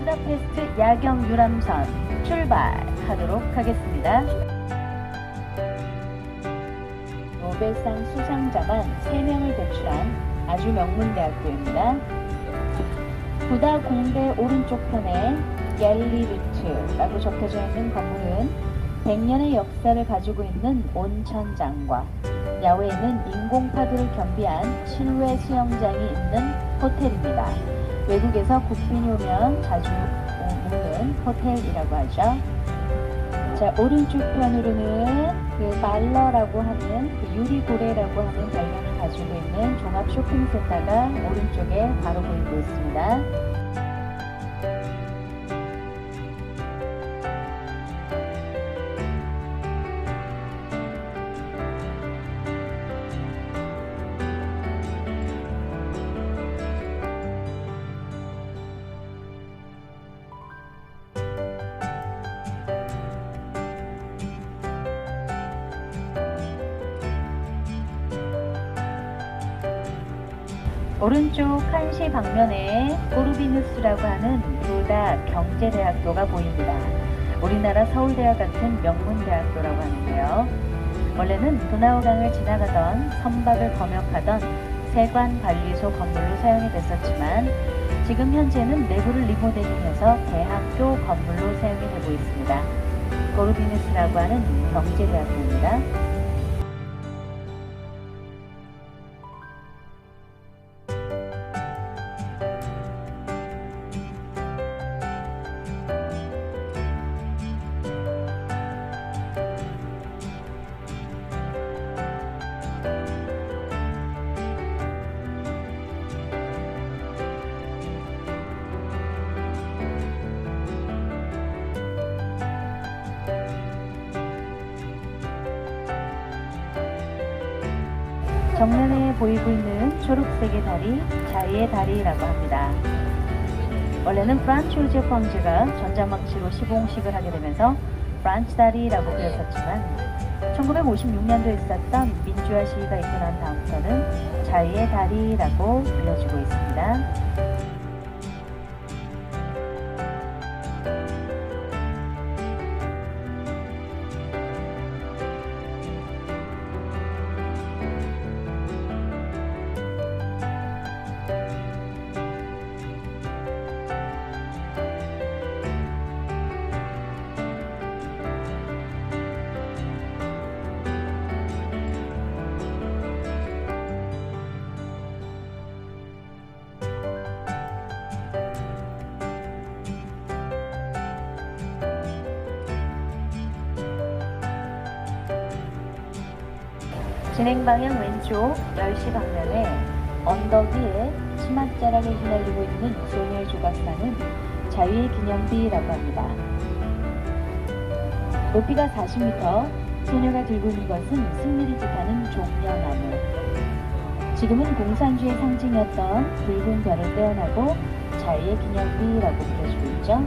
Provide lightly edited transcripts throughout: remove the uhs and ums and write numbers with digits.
부다페스트 야경 유람선 출발하도록 하겠습니다. 노벨상 수상자만 3명을 배출한 아주 명문대학교입니다. 부다 공대 오른쪽 편에 갤리르트라고 적혀져 있는 건물은 100년의 역사를 가지고 있는 온천장과 야외에는 인공파도를 겸비한 실외 수영장이 있는 호텔입니다. 외국에서 국빈이 오면 자주 묵는 호텔이라고 하죠. 자, 오른쪽 편으로는 그 말러라고 하는 그 유리고래라고 하는 별명을 가지고 있는 종합 쇼핑센터가 오른쪽에 바로 보이고 있습니다. 오른쪽 한시 방면에 코르비누스라고 하는 부다 경제대학교가 보입니다. 우리나라 서울대와 같은 명문대학교라고 하는데요. 원래는 도나우강을 지나가던 선박을 검역하던 세관관리소 건물로 사용이 됐었지만 지금 현재는 내부를 리모델링해서 대학교 건물로 사용이 되고 있습니다. 코르비누스라고 하는 경제대학교입니다. 정면에 보이고 있는 초록색의 다리, 자유의 다리라고 합니다. 원래는 프란츠 요제프 황제가 전자망치로 시공식을 하게 되면서 프란츠 다리라고 불렸었지만 1956년도에 있었던 민주화 시위가 있고 난 다음부터는 자유의 다리라고 불려지고 있습니다. 진행 방향 왼쪽 10시 방면에 언덕 위에 치맛자락에 휘날리고 있는 소녀의 조각상은 자유의 기념비라고 합니다. 높이가 40m, 소녀가 들고 있는 것은 승리를 뜻하는 종려나무. 지금은 공산주의 상징이었던 붉은 별을 떼어나고 자유의 기념비라고 불려지고 있죠.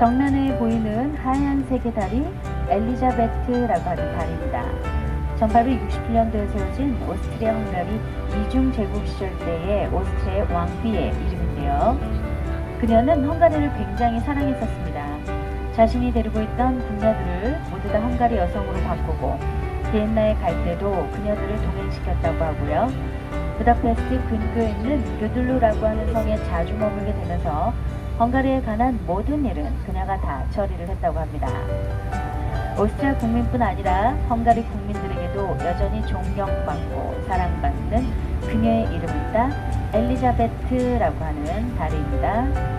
정면에 보이는 하얀색의 다리, 엘리자베트라고 하는 다리입니다. 1867년도에 세워진 오스트리아 헝가리 이중 제국 시절 때의 오스트리아의 왕비의 이름인데요. 그녀는 헝가리를 굉장히 사랑했었습니다. 자신이 데리고 있던 궁녀들을 모두 다 헝가리 여성으로 바꾸고 비엔나에 갈 때도 그녀들을 동행시켰다고 하고요. 부다페스트 근교에 있는 르둘루라고 하는 성에 자주 머물게 되면서 헝가리에 관한 모든 일은 그녀가 다 처리를 했다고 합니다. 오스트리아 국민뿐 아니라 헝가리 국민들에게도 지금도 여전히 존경받고 사랑받는 그녀의 이름은 다 엘리자베트라고 하는 다리입니다.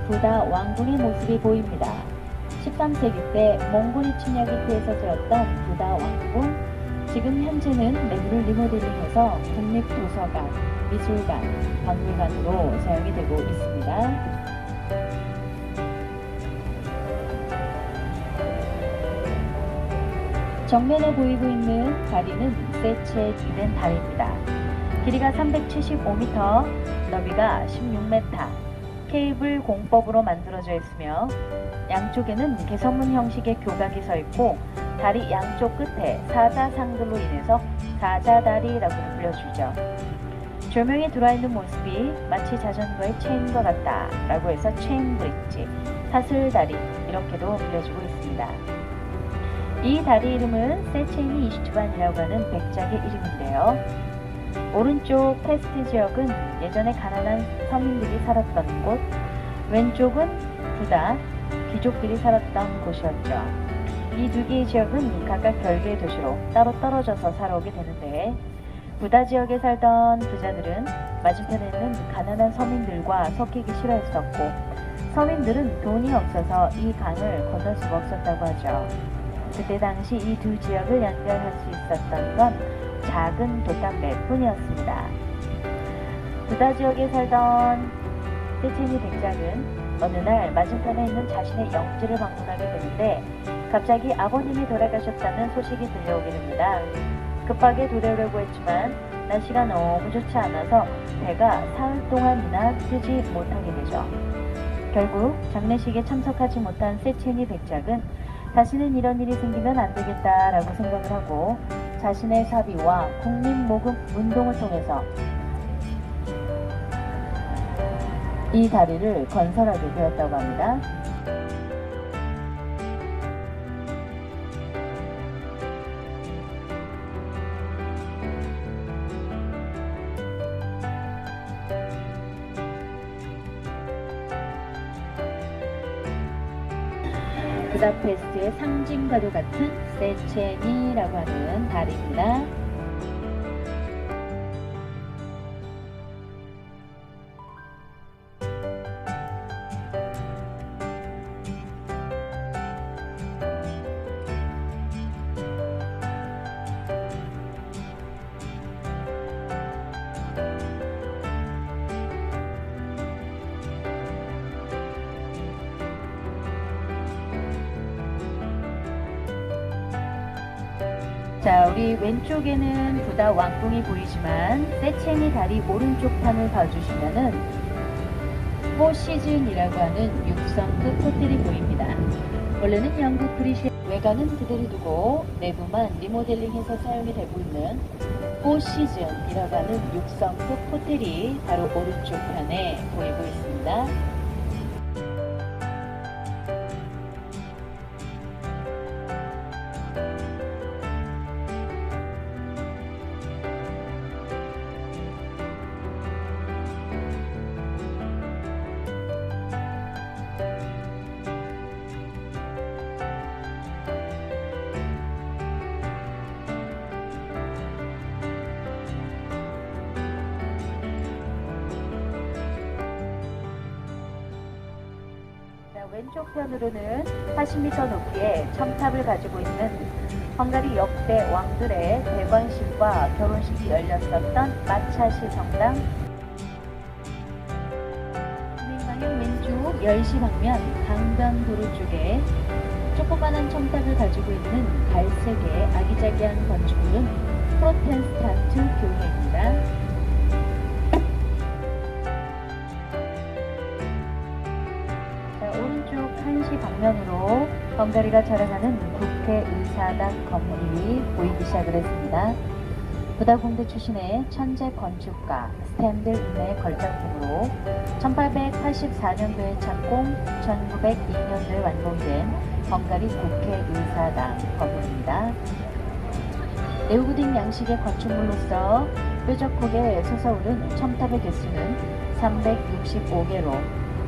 부다 왕궁의 모습이 보입니다. 13세기 때 몽골이 침략에 피해서 지었던 부다 왕궁, 지금 현재는 내부를 리모델링해서 국립도서관, 미술관, 박물관으로 사용이 되고 있습니다. 정면에 보이고 있는 다리는 세체된 다리입니다. 길이가 375m, 너비가 16m, 케이블 공법으로 만들어져 있으며 양쪽에는 개선문 형식의 교각이 서 있고 다리 양쪽 끝에 사자상들로 인해서 사자다리라고 불려주죠. 조명에 들어와 있는 모습이 마치 자전거의 체인과 같다 라고 해서 체인 브릿지, 사슬다리 이렇게도 불려지고 있습니다. 이 다리 이름은 세체인이 이시투반이라고 하는 백작의 이름인데요. 오른쪽 페스트 지역은 예전에 가난한 서민들이 살았던 곳, 왼쪽은 부다, 귀족들이 살았던 곳이었죠. 이 두 개의 지역은 각각 별개의 도시로 따로 떨어져서 살아오게 되는데, 부다 지역에 살던 부자들은 맞은편에 있는 가난한 서민들과 섞이기 싫어했었고, 서민들은 돈이 없어서 이 강을 건널 수가 없었다고 하죠. 그때 당시 이 두 지역을 연결할 수 있었던 건 작은 돌담배 뿐이었습니다. 부다 지역에 살던 세체니 백작은 어느 날 맞은편에 있는 자신의 영지를 방문하게 되는데 갑자기 아버님이 돌아가셨다는 소식이 들려오게 됩니다. 급하게 돌아오려고 했지만 날씨가 너무 좋지 않아서 배가 사흘 동안이나 뜨지 못하게 되죠. 결국 장례식에 참석하지 못한 세체니 백작은 다시는 이런 일이 생기면 안 되겠다라고 생각을 하고 자신의 사비와 국립모금 운동을 통해서 이 다리를 건설하게 되었다고 합니다. 부다페스트의 상징과도 같은 세체니라고 하는 다리입니다. 자, 우리 왼쪽에는 부다 왕궁이 보이지만 세체니 다리 오른쪽 편을 봐주시면은 포시즌이라고 하는 6성급 호텔이 보입니다. 원래는 영국 브리시 외관은 그대로 두고 내부만 리모델링해서 사용이 되고 있는 포시즌이라고 하는 6성급 호텔이 바로 오른쪽 편에 보이고 있습니다. 왼쪽 편으로는 80m 높이의 첨탑을 가지고 있는 헝가리 역대 왕들의 대관식과 결혼식이 열렸었던 마차시 성당, 진행방향 왼쪽 10시 방면 강변도로 쪽에 조그마한 첨탑을 가지고 있는 갈색의 아기자기한 건축물은 프로텐스탄트 교회입니다. 오른쪽 1시 방면으로 헝가리가 자랑하는 국회의사당 건물이 보이기 시작을 했습니다. 부다공대 출신의 천재 건축가 스탠들 인의 걸작품으로 1884년도에 착공, 1902년도에 완공된 헝가리 국회의사당 건물입니다. 네오구딕 양식의 건축물로서 뾰족하게 솟아오른 첨탑의 개수는 365개로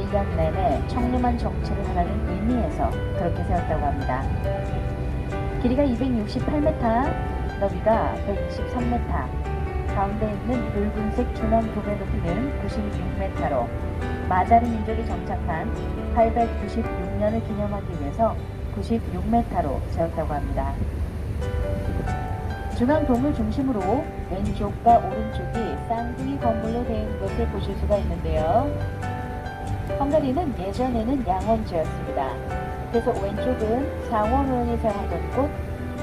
1년 내내 청렴한 정치를 하라는 의미에서 그렇게 세웠다고 합니다. 길이가 268m, 너비가 123m, 가운데 있는 붉은색 준원 도배 높이는 96m로 마자르 민족이 정착한 896년을 기념하기 위해서 96m로 세웠다고 합니다. 중앙 동을 중심으로 왼쪽과 오른쪽이 쌍둥이 건물로 되어 있는 것을 보실 수가 있는데요. 헝가리는 예전에는 양원지였습니다. 그래서 왼쪽은 상원의원이 사용하던 곳,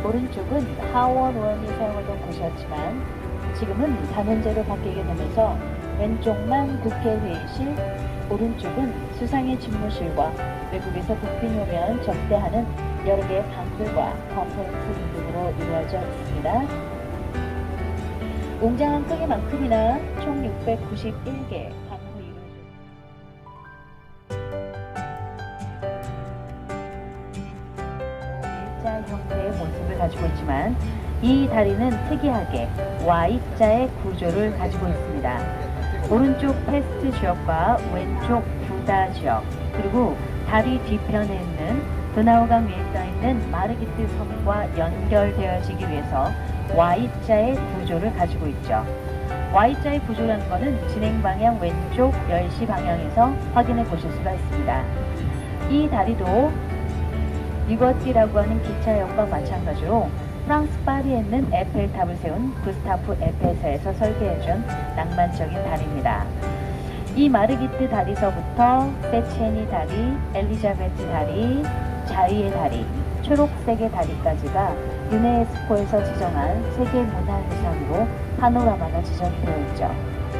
오른쪽은 하원의원이 사용하던 곳이었지만 지금은 단원제로 바뀌게 되면서 왼쪽만 국회회의실, 오른쪽은 수상의 집무실과 외국에서 국빈이 오면 접대하는 여러 개의 방들과 컨퍼런스 등으로 이루어져 있습니다. 웅장한 크기만큼이나 총 691개 방으로 이루어져 일자 형태의 모습을 가지고 있지만 이 다리는 특이하게 Y자의 구조를 가지고 있습니다. 오른쪽 페스트 지역과 왼쪽 부다 지역, 그리고 다리 뒤편에 있는 드나우강 위에 떠있는 마르기트 섬과 연결되어지기 위해서 Y자의 구조를 가지고 있죠. Y자의 구조라는 것은 진행 방향 왼쪽 10시 방향에서 확인해 보실 수가 있습니다. 이 다리도 리버티라고 하는 기차역과 마찬가지로 프랑스 파리에 있는 에펠탑을 세운 구스타프 에펠사에서 설계해준 낭만적인 다리입니다. 이 마르기트 다리서부터 세체니 다리, 엘리자베트 다리, 자유의 다리, 초록색의 다리까지가 유네스코에서 지정한 세계문화유산으로 파노라마가 지정이 되어 있죠.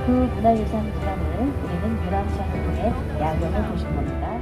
그 문화유산 기관을 우리는 유람선을 통해 야경을 보신 겁니다.